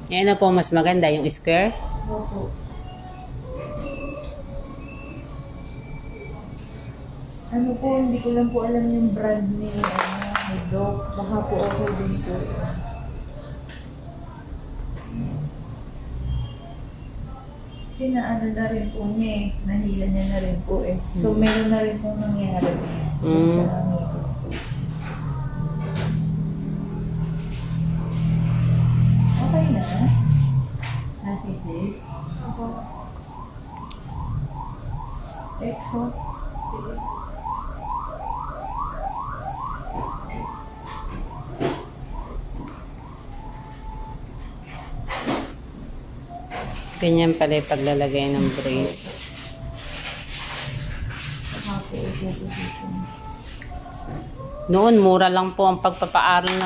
Ano po mas maganda, yung square? Opo. Ano po, hindi ko lang po alam yung brand ni Doc. Baka po okay din po. Kasi naano na rin po niya eh. Nahila niya na rin po eh. So, meron na rin pong nangyari. Sa amigo. Okay na? Sige. Ako. Exo. Ganyan pala yung paglalagay ng brace. Noon, mura lang po ang pagpapaaral ng